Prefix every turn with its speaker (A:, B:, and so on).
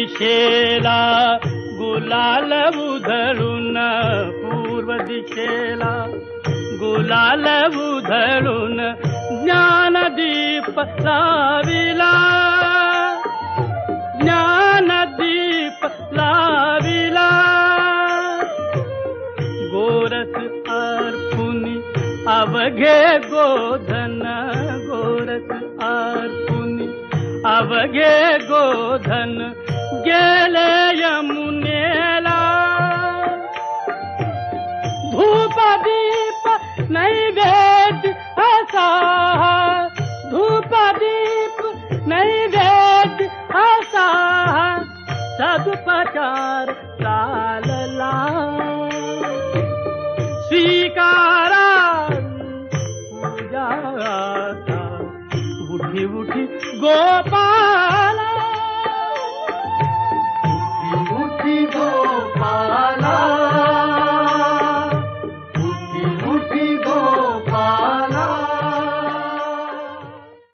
A: दिशेला गुलाल उधळून, पूर्व दिशेला गुलाल उधळून ज्ञानदीप लाविला, ज्ञानदीप लाविला. गोरस अर्पुनी अवघे गोधन, गोरस अर्पुनी अवघे गोधन गेले यमुनेला. धूप दीप नैवेद्य असा, धूप दीप नैवेद्य असा सदुपचार चालला. स्वीकारा पूजा उठी उठी गोपाळ